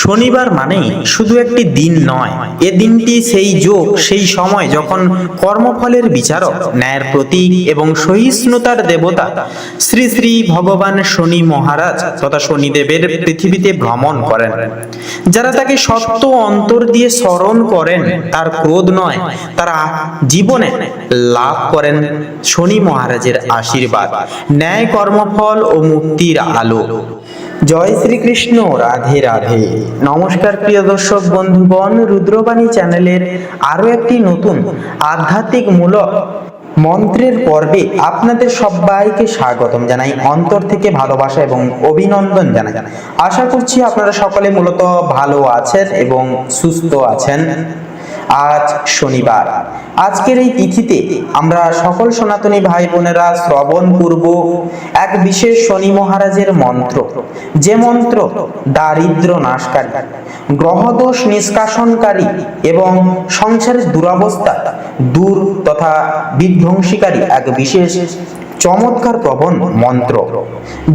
শনিবার মানেই শুধু একটি দিন নয়, এ দিনটি সেই যোগ, সেই সময় যখন কর্মফলের বিচারক, ন্যায়ের প্রতীক এবং সহিষ্ণুতার দেবতা শ্রী শ্রী ভগবান শনি মহারাজ তথা শনিদেবের পৃথিবীতে ভ্রমণ করেন। যারা তাকে সত্য অন্তর দিয়ে স্মরণ করেন, তার ক্রোধ নয়, তারা জীবনে লাভ করেন শনি মহারাজের আশীর্বাদ, ন্যায়, কর্মফল ও মুক্তির আলো। জয় শ্রীকৃষ্ণ, রাধে রাধে। নমস্কার প্রিয় দর্শক বন্ধুগণ, রুদ্রবাণী চ্যানেলের আরো একটি নতুন আধ্যাত্মিক মূলক মন্ত্রের পর্বে আপনাদের সবাইকে স্বাগতম জানাই, অন্তর থেকে ভালোবাসা এবং অভিনন্দন জানাই। আশা করছি আপনারা সকলে মূলত ভালো আছেন এবং সুস্থ আছেন। আজ শনিবার, আজকের এই তিথিতে আমরা সকল সনাতনী ভাই বোনেরা শ্রবণ করব এক বিশেষ শনি মহারাজের মন্ত্র, যে মন্ত্র দারিদ্র নাশকারী, গ্রহদোষ নিষ্কাশনকারী এবং সংসারের দুরবস্থা দূর তথা বিধ্বংসীকারী এক বিশেষ চমৎকার প্রবণ মন্ত্র।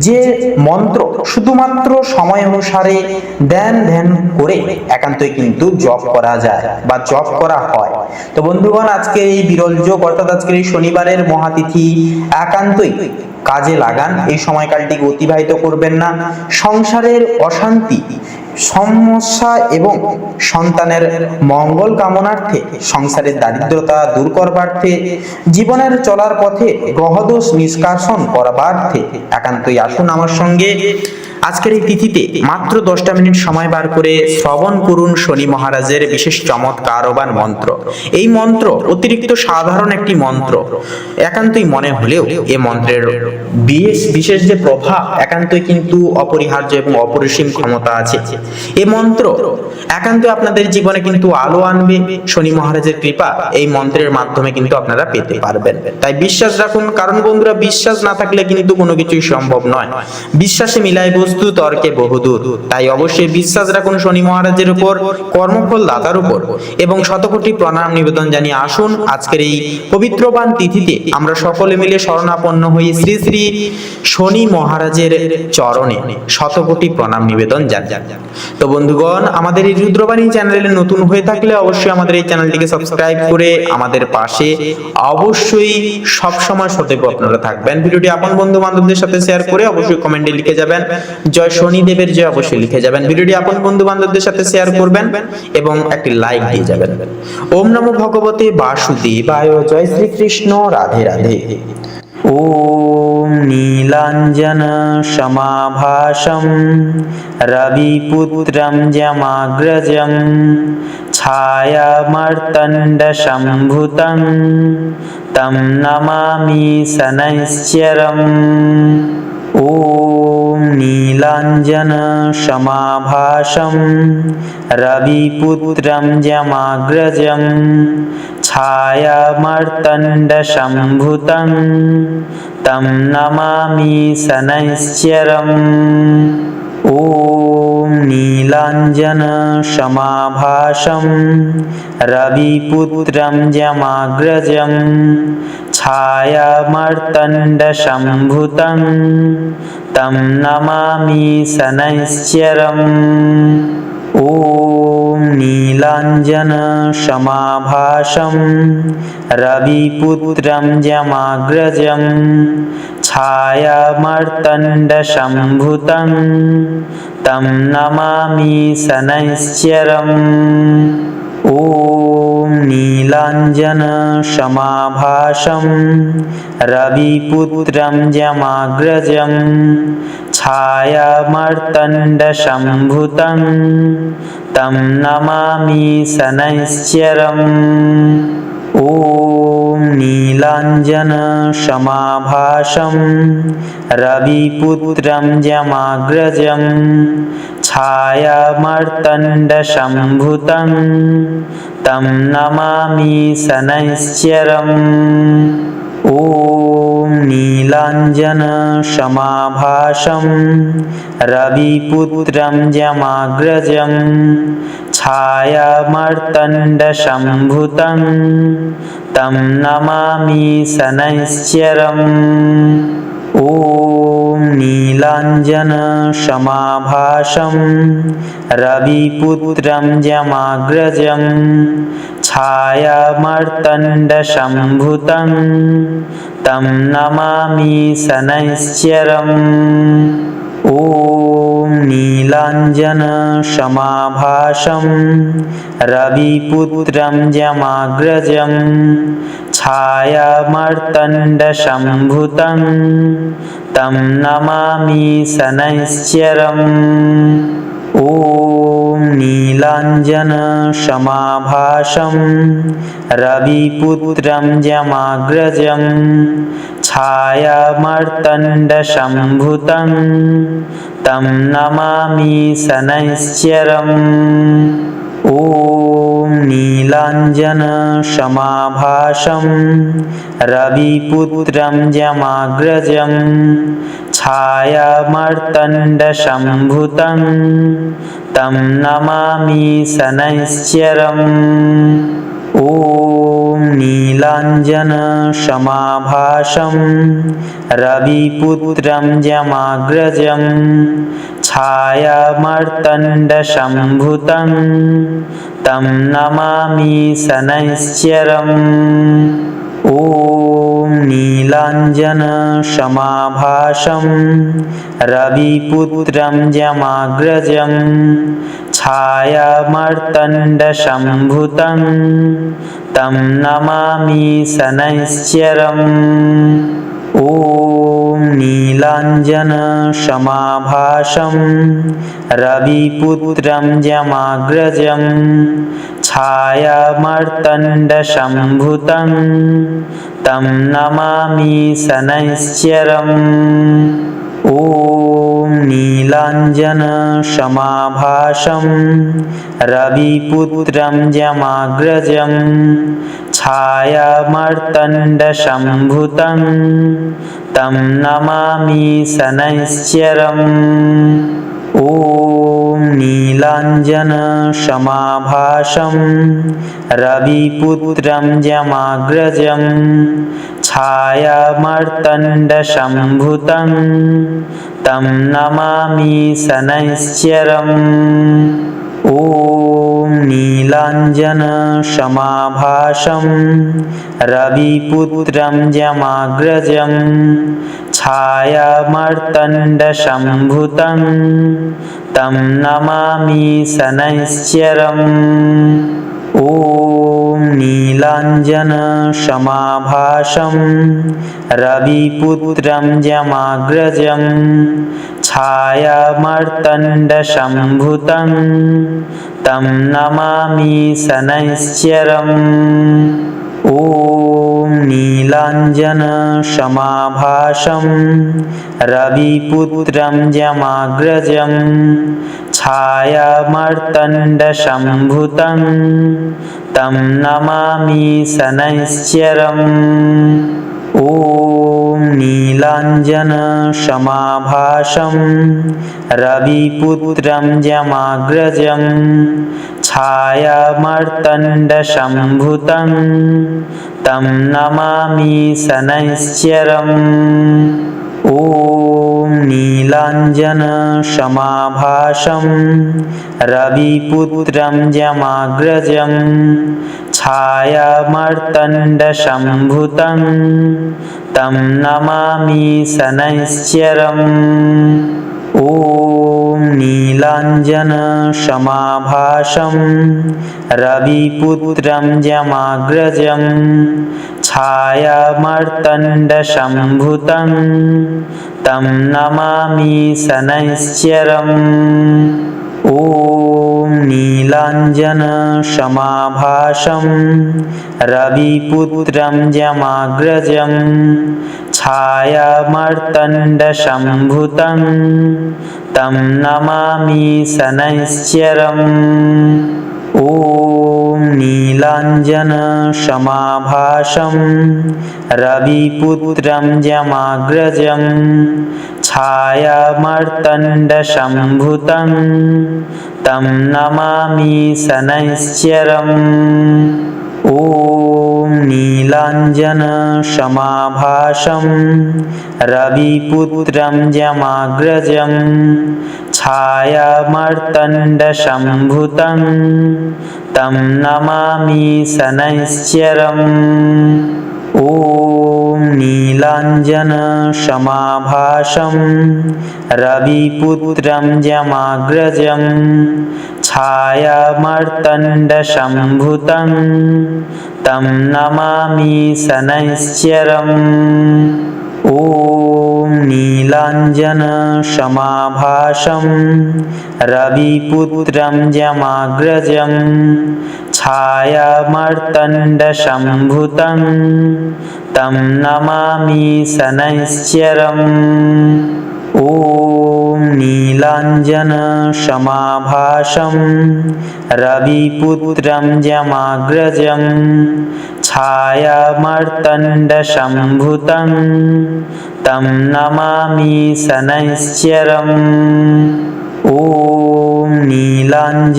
যে মন্ত্র শুধুমাত্র সময় অনুসারে ধ্যান করে একান্তই কিন্তু জপ করা যায় বা জপ করা হয়। তো বন্ধুগণ, আজকে এই বিরল যোগ অর্থাৎ আজকের এই শনিবারের মহাতিথি একান্তই কাজে লাগান, এই সময়কালটিকে অতিবাহিত করবেন না। সংসারের অশান্তি, সমস্যা এবং সন্তানের মঙ্গল কামনার্থে, সংসারের দারিদ্রতা দূর করবার্থে, জীবনের চলার পথে গ্রহদোষ নিষ্কাশন করবার্থে একান্তই আসুন আমার সঙ্গে আজকের এই তিথিতে মাত্র 10টা মিনিট সময় বার করে শ্রবণ করুন শনি মহারাজের বিশেষ চমৎকারবান মন্ত্র। এই মন্ত্র অতিরিক্ত সাধারণ একটি মন্ত্র একান্তই মনে হলেও এ মন্ত্রের বিশেষ যে প্রভাব একান্তই কিন্তু অপরিহার্য এবং অপরিসীম ক্ষমতা আছে। এই মন্ত্র একান্তই আপনাদের জীবনে কিন্তু আলো আনবে। শনি মহারাজের কৃপা এই মন্ত্রের মাধ্যমে কিন্তু আপনারা পেতে পারবেন। তাই বিশ্বাস রাখুন, কারণ বন্ধুরা, বিশ্বাস না থাকলে কিন্তু কোনো কিছুই সম্ভব নয়। বিশ্বাসে মিলায় বস্তু, তর্কে বহুদূর। তাই অবশ্যই বিশ্বাস রাখুন শনি মহারাজের উপর, কর্মফল দাতার উপর, এবং শতকোটি প্রণাম নিবেদন জানিয়ে আসুন আজকের এই পবিত্রবান তিথিতে আমরা সকলে মিলে শরণাপন্ন হই শ্রী শ্রী শনি মহারাজের চরণে শতকোটি প্রণাম নিবেদন জানাই। তো বন্ধুগণ, আমাদের এই রুদ্রবাণী চ্যানেলে নতুন হয়ে থাকলে অবশ্যই আমাদের এই চ্যানেলটিকে সাবস্ক্রাইব করে আমাদের পাশে অবশ্যই সবসময় সতর্ক আপনারা থাকবেন। ভিডিওটি আপন বন্ধু বান্ধবদের সাথে শেয়ার করে অবশ্যই কমেন্টে লিখে যাবেন জয় শনিদেবের জয়, অবশ্যই লিখে যাবেন। ভিডিওটি আপন বন্ধু বান্ধবদের সাথে শেয়ার করবেন এবং একটি লাইক দিয়ে যাবেন। ওম নমো ভগবতে বাসুদেবায়, জয় শ্রীকৃষ্ণ, রাধে রাধে। ওম নীলাঞ্জন সমাভাসম রবিপুত্রম যমাগ্রজম ছায়ামার্তণ্ড সম্ভুতং তম নমামি শনৈশ্চরম। ওম নীলাঞ্জন সমাভাসম রবিপুত্রম যমাগ্রজম ছায়ামার্তণ্ড সম্ভুতং তম নমামি শনৈশ্চরম। ওম নীলাঞ্জন সমাভাসম রবিপুত্রম যমাগ্রজম ছায়ামার্তণ্ড সম্ভুতং তম নমামি শনৈশ্চরম। ওম নীলাঞ্জন সমাভাসম রবিপুত্রম যমাগ্রজম ছায়ামার্তণ্ড সম্ভুতং তম নমামি শনৈশ্চরম। ওম নীলাঞ্জন সমাভাসম রবিপুত্রম যমাগ্রজম ছায়ামার্তণ্ড সম্ভুতং তম নমামি শনৈশ্চরম। ওম নীলাঞ্জন সমাভাসম রবিপুত্রম যমাগ্রজম ছায়ামার্তণ্ড সম্ভুতং তম নমামি শনৈশ্চরম। ওম নীলাঞ্জন সমাভাসম রবিপুত্রম যমাগ্রজম ছায়ামার্তণ্ড সম্ভুতং তম নমামি শনৈশ্চরম। ওম नीलाञ्जनसमाभासं रविपुत्रं यमाग्रजं छायामार्तण्डसम्भूतं तं नमामि शनैश्चरम्। ॐ नीलाञ्जनसमाभासं रविपुत्रं यमाग्रजं छायामार्तण्डसम्भूतं तं नमामि शनैश्चरम्। ॐ नीलाञ्जनसमाभासं रविपुत्रं यमाग्रजं छायामार्तण्डसम्भूतं तं नमामि शनैश्चरम्। ॐ नीलाञ्जनसमाभासं रविपुत्रं यमाग्रजं छायामार्तण्डसम्भूतं तं नमामि शनैश्चरम्। ॐ नीलाञ्जनसमाभासं रविपुत्रं यमाग्रजं छायामार्तण्डसम्भूतं तं नमामि शनैश्चरम्। ॐ नीलाञ्जनसमाभासं रविपुत्रं यमाग्रजं छायामार्तण्डसम्भूतं तं नमामि शनैश्चरम्। ॐ नीलाञ्जनसमाभासं रविपुत्रं यमाग्रजं छायामार्तण्डसम्भूतं तं नमामि शनैश्चरम्। ॐ नीलाञ्जनसमाभासं रविपुत्रं यमाग्रजं छायामार्तण्डसम्भूतं तं नमामि शनैश्चरम्। ॐ नीलाञ्जनसमाभासं रविपुत्रं यमाग्रजं छायामार्तण्डसम्भूतं तं नमामि शनैश्चरम्। ॐ नीलाञ्जनसमाभासं रविपुत्रं यमाग्रजं छायामार्तण्डसम्भूतं तं नमामि शनैश्चरम्। ॐ नीलाञ्जनसमाभासं रविपुत्रं यमाग्रजं छायामार्तण्डसम्भूतं तं नमामि शनैश्चरम्। ॐ नीलाञ्जनसमाभासं रविपुत्रं यमाग्रजं छायामार्तण्डसम्भूतं तं नमामि शनैश्चरम्। ॐ नीलाञ्जनसमाभासं रविपुत्रं यमाग्रजं छायामार्तण्डसम्भूतं तं नमामि शनैश्चरम्। ॐ नीलाञ्जनसमाभासं रविपुत्रं यमाग्रजं छायामार्तण्डसम्भूतं तं नमामि शनैश्चरम्। ॐ नीलाञ्जनसमाभासं रविपुत्रं यमाग्रजं छायामार्तण्डसम्भूतं तं नमामि शनैश्चरम्। ॐ नीलाञ्जनसमाभासं रविपुत्रं यमाग्रजं छायामार्तण्डसम्भूतं तं नमामि शनैश्चरम्। ॐ नीलाञ्जनसमाभासं रविपुत्रं यमाग्रजं छायामार्तण्डसम्भूतं तं नमामि शनैश्चरम्। ॐ नीलाञ्जनसमाभासं रविपुत्रं यमाग्रजं छायामार्तण्डसम्भूतं तं नमामि शनैश्चरम्। ॐ नीलाञ्जनसमाभासं रविपुत्रं यमाग्रजं छायामार्तण्डसम्भूतं तं नमामि शनैश्चरम्। ॐ नीलाञ्जनसमाभासं रविपुत्रं यमाग्रजं छायामार्तण्डसम्भूतं तं नमामि शनैश्चरम्। ॐ नीलाञ्जनसमाभासं रविपुत्रं यमाग्रजं छायामार्तण्डसम्भूतं तं नमामि शनैश्चरम्। ॐ नीलाञ्जनसमाभासं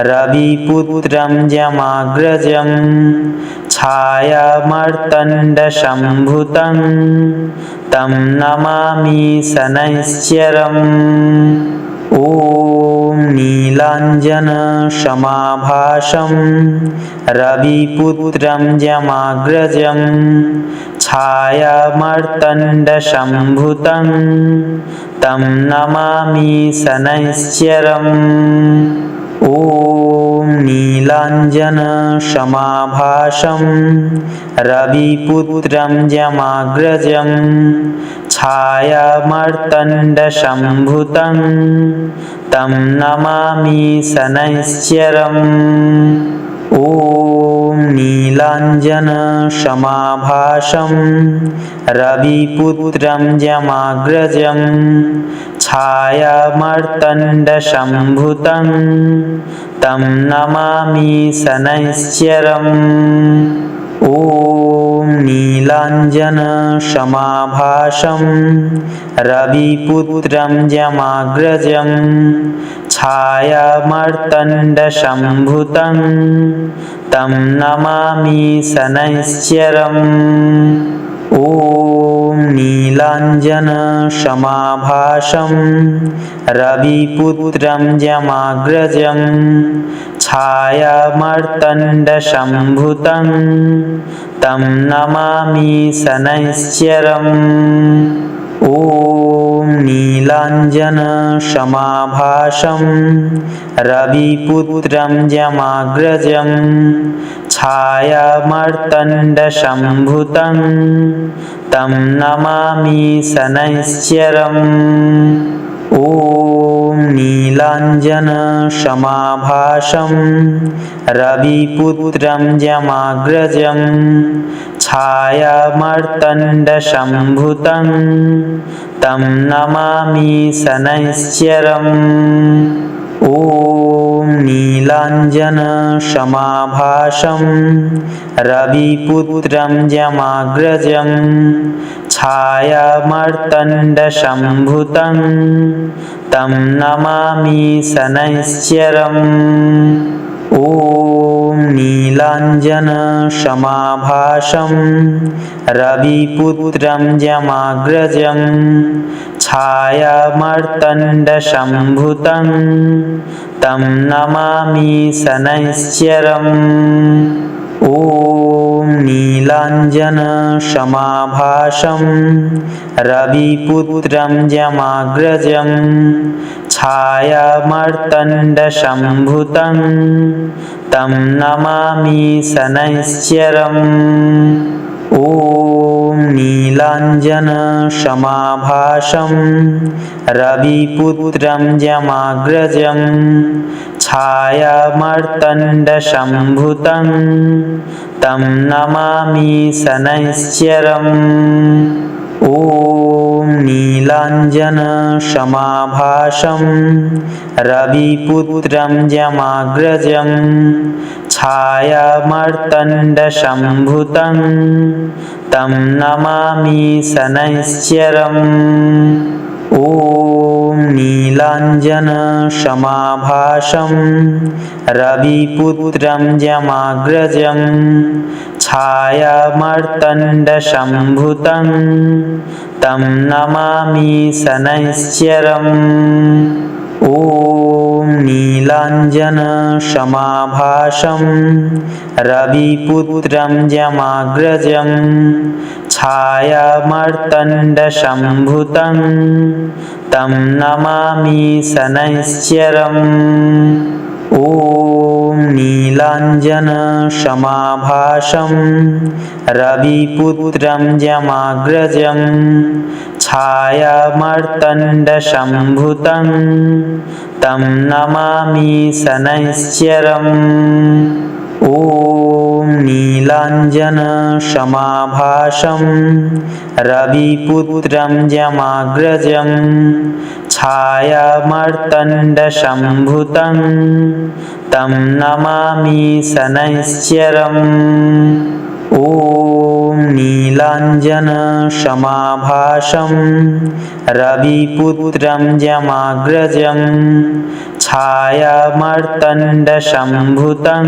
रविपुत्रं यमाग्रजं छायामार्तण्डसम्भूतं तं नमामि शनैश्चरम्। ॐ नीलाञ्जनसमाभासं रविपुत्रं यमाग्रजं छायामार्तण्डसम्भूतं तं नमामि शनैश्चरम्। ॐ नीलाञ्जनसमाभासं रविपुत्रं यमाग्रजं छायामार्तण्डसम्भूतं तं नमामि शनैश्चरम्। ॐ नीलाञ्जनसमाभासं रविपुत्रं यमाग्रजं छायामार्तण्डसम्भूतं तं नमामि शनैश्चरम्। ॐ नीलाञ्जनसमाभासं रविपुत्रं यमाग्रजं छायामार्तण्डसम्भूतं तं नमामि शनैश्चरम्। ॐ नीलाञ्जनसमाभासं रविपुत्रं यमाग्रजं छायामार्तण्डसम्भूतं तं नमामि शनैश्चरम्। ॐ नीलाञ्जनसमाभासं रविपुत्रं यमाग्रजं छायामार्तण्डसम्भूतं तं नमामि शनैश्चरम्। ॐ नीलाञ्जनसमाभासं रविपुत्रं यमाग्रजं छायामार्तण्डसम्भूतं तं नमामि शनैश्चरम्। ॐ नीलाञ्जनसमाभासं रविपुत्रं यमाग्रजं छायामार्तण्डसम्भूतं तं नमामि शनैश्चरम्। ॐ नीलाञ्जनसमाभासं रविपुत्रं यमाग्रजं छायामार्तण्डसम्भूतं तं नमामि शनैश्चरम्। ॐ नीलाञ्जनसमाभासं रविपुत्रं यमाग्रजं छायामार्तण्डसम्भूतं तं नमामि शनैश्चरम्। ॐ नीलाञ्जनसमाभासं रविपुत्रं यमाग्रजं छायामार्तण्डसम्भूतं तं नमामि शनैश्चरम्। ॐ नीलाञ्जनसमाभासं रविपुत्रं यमाग्रजं छायामार्तण्डसम्भूतं तं नमामि शनैश्चरम्। ॐ नीलाञ्जनसमाभासं रविपुत्रं यमाग्रजं छायामार्तण्डसम्भूतं तं नमामि शनैश्चरम्। ॐ नीलाञ्जनसमाभासं रविपुत्रं यमाग्रजं छायामार्तण्डसम्भूतं तं नमामि शनैश्चरम्। ॐ नीलाञ्जनसमाभासं रविपुत्रं यमाग्रजं छायामार्तण्डसम्भूतं तं नमामि शनैश्चरम्। ॐ नीलाञ्जनसमाभासं रविपुत्रं यमाग्रजं छायामार्तण्डसम्भूतं तं नमामि शनैश्चरम्। ॐ नीलाञ्जनसमाभासं रविपुत्रं यमाग्रजं छायामार्तण्डसम्भूतं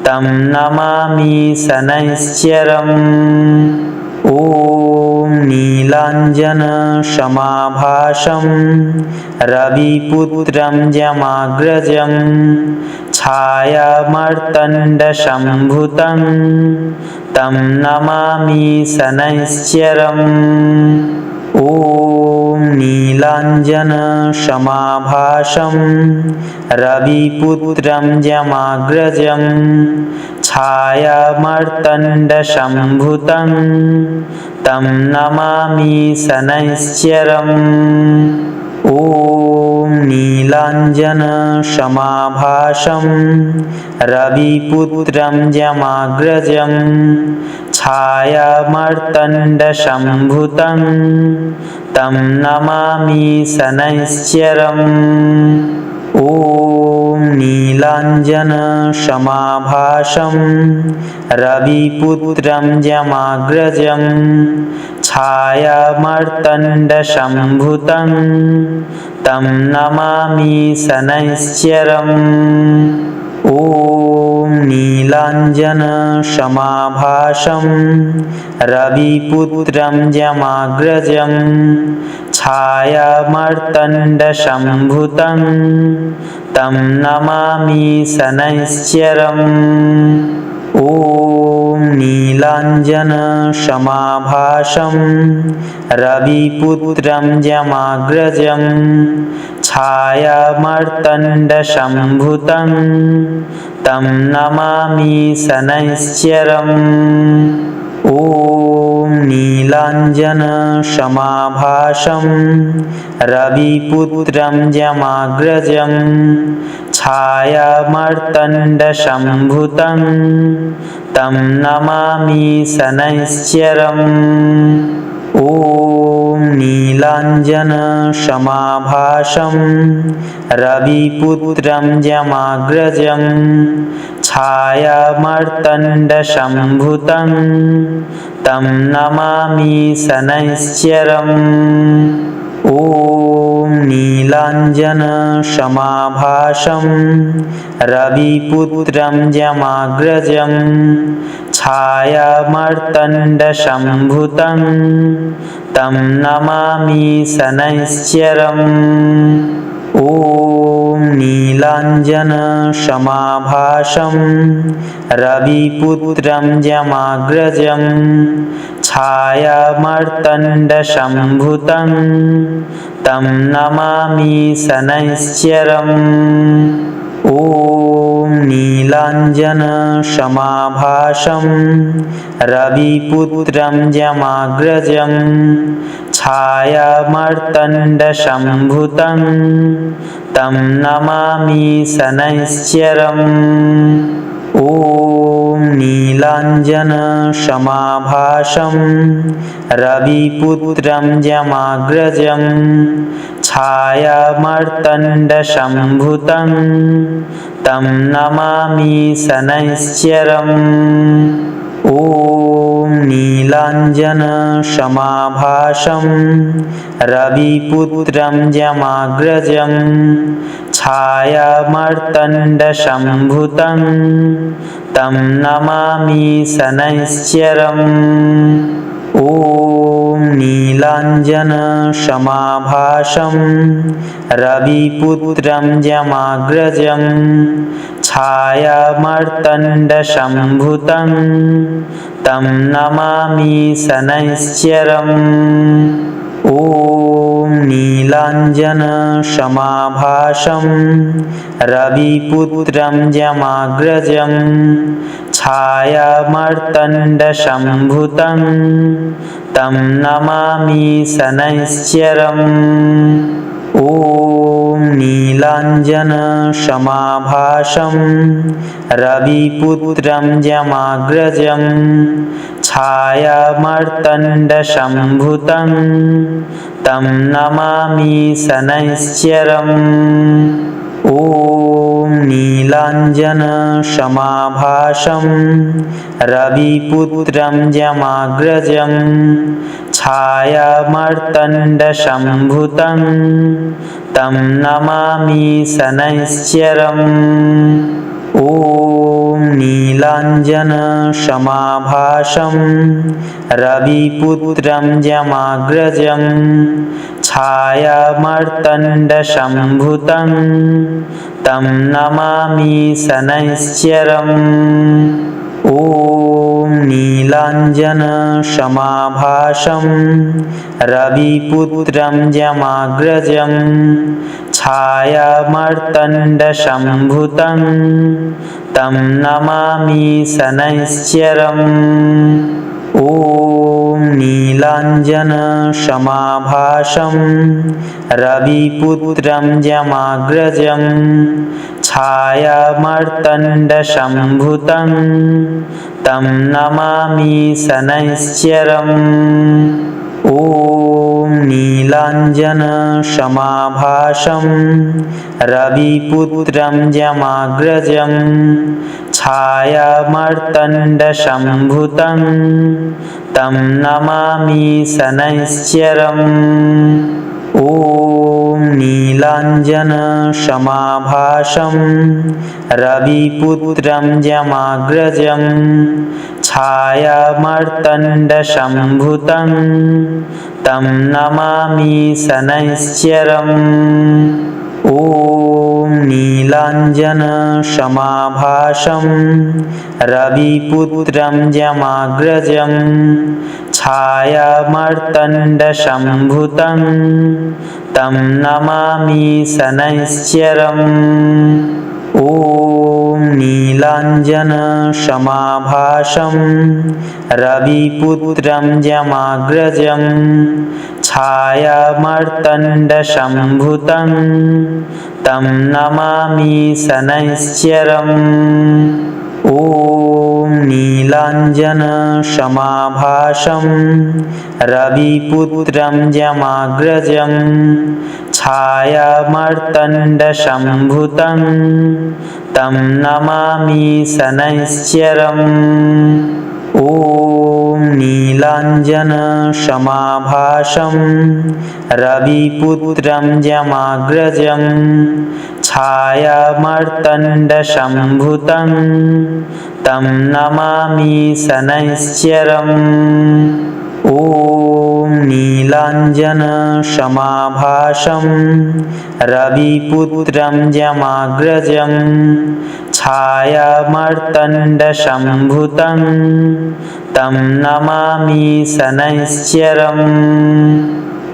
तं नमामि शनैश्चरम्। ॐ नीलाञ्जनसमाभासं रविपुत्रं यमाग्रजं छायामार्तण्डसम्भूतं तं नमामि शनैश्चरम्। ॐ नीलाञ्जनसमाभासं रविपुत्रं यमाग्रजं छायामार्तण्डसम्भूतं तं नमामि शनैश्चरम्। ॐ नीलाञ्जनसमाभासं रविपुत्रं यमाग्रजं छायामार्तण्डसम्भूतं तं नमामि शनैश्चरम्। ॐ नीलाञ्जनसमाभासं रविपुत्रं यमाग्रजं छायामार्तण्डसम्भूतं तं नमामि शनैश्चरम्। ॐ नीलाञ्जनसमाभासं रविपुत्रं यमाग्रजं छायामार्तण्डसम्भूतं तं नमामि शनैश्चरम्। ॐ नीलाञ्जनसमाभासं रविपुत्रं यमाग्रजं छायामार्तण्डसम्भूतं तं नमामि शनैश्चरम्। ॐ नीलाञ्जनसमाभासं रविपुत्रं यमाग्रजं छायामार्तण्डसम्भूतं तं नमामि शनैश्चरम्। ॐ नीलाञ्जनसमाभासं रविपुत्रं यमाग्रजं छायामार्तण्डसम्भूतं तं नमामि शनैश्चरम्। ॐ नीलाञ्जनसमाभासं रविपुत्रं यमाग्रजं छायामार्तण्डसम्भूतं तं नमामि शनैश्चरम्। ॐ नीलाञ्जनसमाभासं रविपुत्रं यमाग्रजं छायामार्तण्डसम्भूतं तं नमामि शनैश्चरम्। ॐ नीलाञ्जनसमाभासं रविपुत्रं यमाग्रजं छायामार्तण्डसम्भूतं तं नमामि शनैश्चरम्। ॐ नीलाञ्जनसमाभासं रविपुत्रं यमाग्रजं छायामार्तण्डसम्भूतं तं नमामि शनैश्चरम्। ॐ नीलाञ्जनसमाभासं रविपुत्रं यमाग्रजं छायामार्तण्डसम्भूतं तं नमामि शनैश्चरम्। ॐ नीलाञ्जनसमाभासं रविपुत्रं यमाग्रजं छायामार्तण्डसम्भूतं तं नमामि शनैश्चरम्। ॐ नीलाञ्जनसमाभासं रविपुत्रं यमाग्रजं छायामार्तण्डसम्भूतं तं नमामि शनैश्चरम्। ॐ नीलाञ्जनसमाभासं रविपुत्रं यमाग्रजं छायामार्तण्डसम्भूतं तं नमामि शनैश्चरम्। ॐ नीलाञ्जनसमाभासं रविपुत्रं यमाग्रजं छायामार्तण्डसम्भूतं तं नमामि शनैश्चरम्। ॐ नीलाञ्जनसमाभासं रविपुत्रं यमाग्रजं छायामार्तण्डसम्भूतं तं नमामि शनैश्चरम्। ॐ नीलाञ्जनसमाभासं रविपुत्रं यमाग्रजं छायामार्तण्डसम्भूतं तं नमामि शनैश्चरम्। ॐ नीलाञ्जनसमाभासं रविपुत्रं यमाग्रजं छायामार्तण्डसम्भूतं तं नमामि शनैश्चरम्। ॐ नीलाञ्जनसमाभासं रविपुत्रं यमाग्रजं छायामार्तण्डसम्भूतं तं नमामि शनैश्चरम्। ॐ नीलाञ्जनसमाभासं रविपुत्रं यमाग्रजं छायामार्तण्डसम्भूतं तं नमामि शनैश्चरम्। ॐ नीलाञ्जनसमाभासं रविपुत्रं यमाग्रजं छायामार्तण्डसम्भूतं तं नमामि शनैश्चरम्। ॐ नीलाञ्जनसमाभासं रविपुत्रं यमाग्रजं छायामार्तण्डसम्भूतं तं नमामि शनैश्चरम्। ॐ नीलाञ्जनसमाभासं रविपुत्रं यमाग्रजं छायामार्तण्डसम्भूतं तं नमामि शनैश्चरम्। ॐ नीलाञ्जनसमाभासं रविपुत्रं यमाग्रजं छायामार्तण्डसम्भूतं तं नमामि शनैश्चरम्। ॐ नीलाञ्जनसमाभासं रविपुत्रं यमाग्रजं छायामार्तण्डसम्भूतं तं नमामि शनैश्चरम्।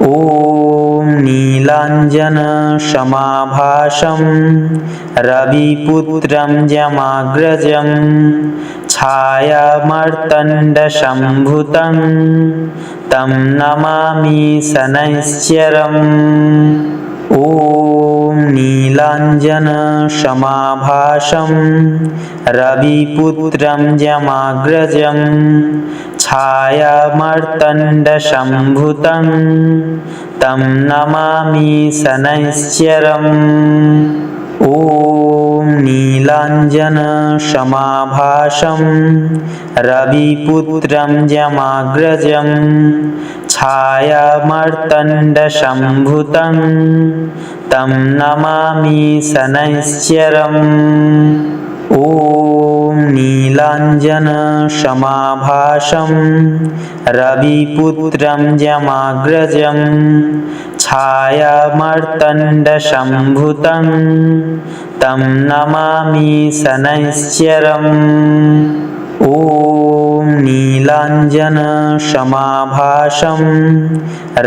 ॐ नीलाञ्जनसमाभासं रविपुत्रं यमाग्रजं छायामार्तण्डसम्भूतं तं नमामि शनैश्चरम्। ॐ नीलाञ्जनसमाभासं रविपुत्रं यमाग्रजं छायामार्तण्डसम्भूतं तं नमामि शनैश्चरम्। ॐ नीलाञ्जनसमाभासं रविपुत्रं यमाग्रजं छायामार्तण्डसम्भूतं तं नमामि शनैश्चरम्। ॐ नीलाञ्जनसमाभासं रविपुत्रं यमाग्रजं छायामार्तण्डसम्भूतं तं नमामि शनैश्चरम्। ॐ नीलाञ्जनसमाभासं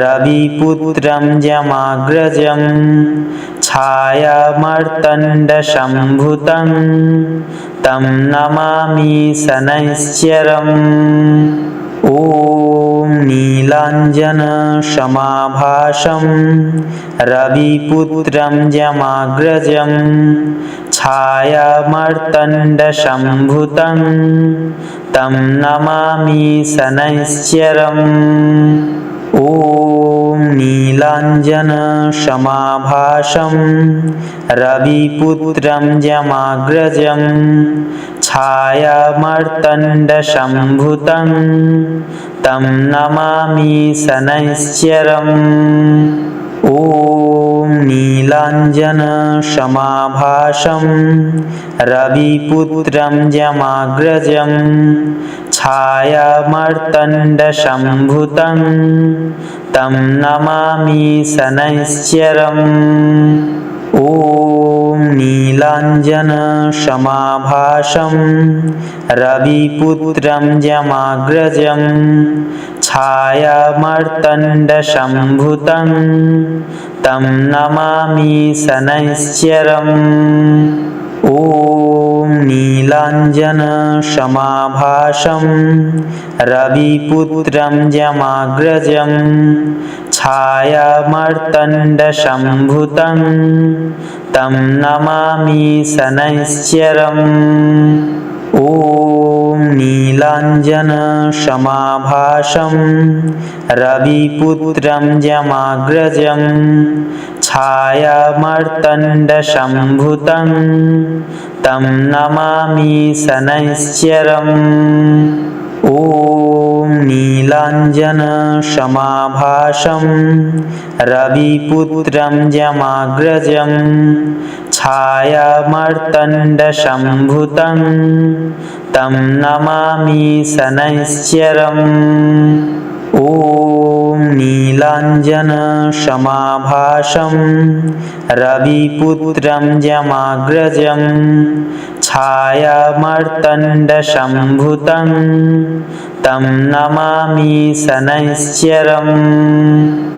रविपुत्रं यमाग्रजं छायामार्तण्डसम्भूतं तं नमामि शनैश्चरम्। ॐ नीलाञ्जनसमाभासं रविपुत्रं यमाग्रजं छायामार्तण्डसम्भूतं तं नमामि शनैश्चरम्। ॐ नीलाञ्जनसमाभासं रविपुत्रं यमाग्रजं छायामार्तण्डसम्भूतं तं नमामि शनैश्चरम्। ॐ नीलाञ्जनसमाभासं रविपुत्रं यमाग्रजं छायामार्तण्डसम्भूतं तं नमामि शनैश्चरम्। ॐ नीलाञ्जनसमाभासं रविपुत्रं यमाग्रजं छायामार्तण्डसम्भूतं तं नमामि शनैश्चरम्। ॐ नीलाञ्जनसमाभासं रविपुत्रं यमाग्रजं छायामार्तण्डसम्भूतं तं नमामि शनैश्चरम्। ॐ नीलाञ्जनसमाभासं रविपुत्रं यमाग्रजं छायामार्तण्डसम्भूतं तं नमामि शनैश्चरम्। ॐ नीलाञ्जनसमाभासं रविपुत्रं यमाग्रजं छायामार्तण्डसम्भूतं तं नमामि शनैश्चरम्। ॐ नीलाञ्जनसमाभासं रविपुत्रं यमाग्रजं छायामार्तण्डसम्भूतं तं नमामि शनैश्चरम्।